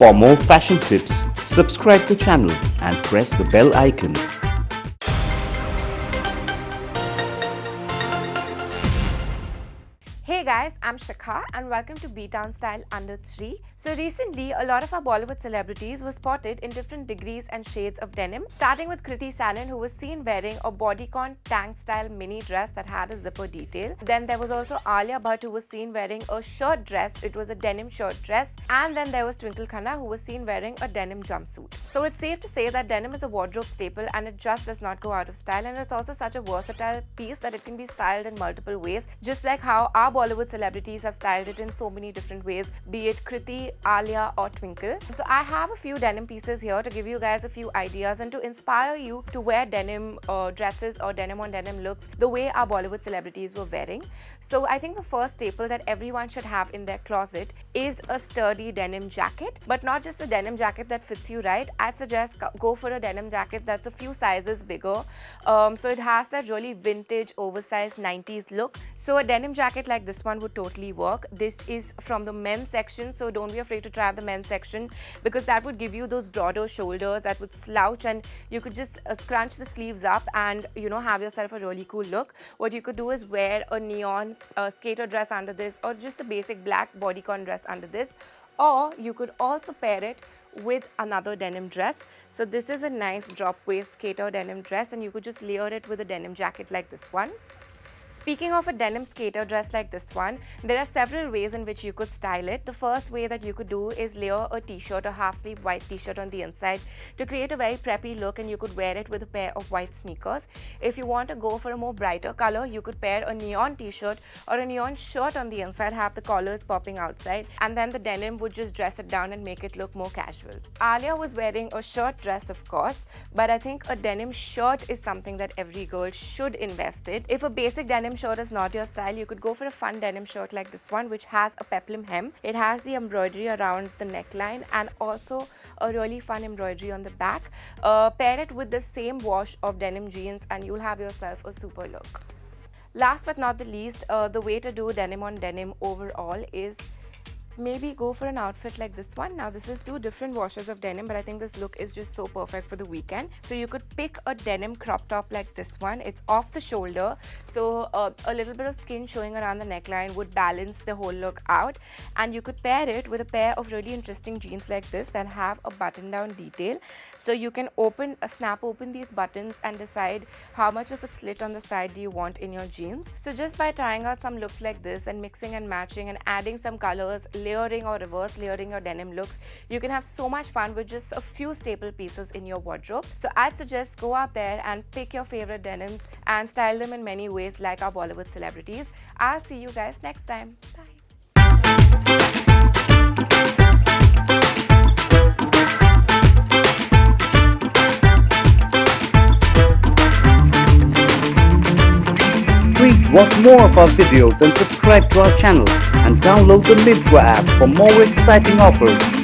For more fashion tips, subscribe the channel and press the bell icon. Hey guys, I'm Shikha and welcome to B-Town Style Under 3. So recently, a lot of our Bollywood celebrities were spotted in different degrees and shades of denim, starting with Kriti Sanon, who was seen wearing a bodycon tank style mini dress that had a zipper detail. Then there was also Alia Bhatt, who was seen wearing a shirt dress. It was a denim shirt dress. And then there was Twinkle Khanna, who was seen wearing a denim jumpsuit. So it's safe to say that denim is a wardrobe staple and it just does not go out of style, and it's also such a versatile piece that it can be styled in multiple ways, just like how our Bollywood celebrities have styled it in so many different ways, be it Kriti, Alia or Twinkle. So I have a few denim pieces here to give you guys a few ideas and to inspire you to wear denim dresses or denim on denim looks the way our Bollywood celebrities were wearing. So I think the first staple that everyone should have in their closet is a sturdy denim jacket, but not just a denim jacket that fits you right. I'd suggest go for a denim jacket that's a few sizes bigger. So it has that really vintage oversized 90s look. So a denim jacket like this one would totally work. This is from the men's section, so don't be afraid to try the men's section because that would give you those broader shoulders that would slouch and you could just scrunch the sleeves up and have yourself a really cool look. What you could do is wear a neon skater dress under this or just a basic black bodycon dress under this, or you could also pair it with another denim dress. So this is a nice drop waist skater denim dress and you could just layer it with a denim jacket like this one. Speaking of a denim skater dress like this one, there are several ways in which you could style it. The first way that you could do is layer a t-shirt, a half-sleeve white t-shirt on the inside to create a very preppy look, and you could wear it with a pair of white sneakers. If you want to go for a more brighter color, you could pair a neon t-shirt or a neon shirt on the inside, have the collars popping outside, and then the denim would just dress it down and make it look more casual. Alia was wearing a shirt dress, of course, but I think a denim shirt is something that every girl should invest in. If a basic denim shirt is not your style, you could go for a fun denim shirt like this one, which has a peplum hem. It has the embroidery around the neckline and also a really fun embroidery on the back. Pair it with the same wash of denim jeans and you'll have yourself a super look. Last but not the least, the way to do denim on denim overall is maybe go for an outfit like this one. Now this is two different washes of denim, but I think this look is just so perfect for the weekend. So you could pick a denim crop top like this one. It's off the shoulder, so a little bit of skin showing around the neckline would balance the whole look out, and you could pair it with a pair of really interesting jeans like this that have a button down detail. So you can snap open these buttons and decide how much of a slit on the side do you want in your jeans. So just by trying out some looks like this and mixing and matching and adding some colors, layering or reverse layering your denim looks, you can have so much fun with just a few staple pieces in your wardrobe. So I'd suggest go out there and pick your favorite denims and style them in many ways like our Bollywood celebrities. I'll see you guys next time. Bye. Please watch more of our videos and subscribe to our channel and download the Mithra app for more exciting offers.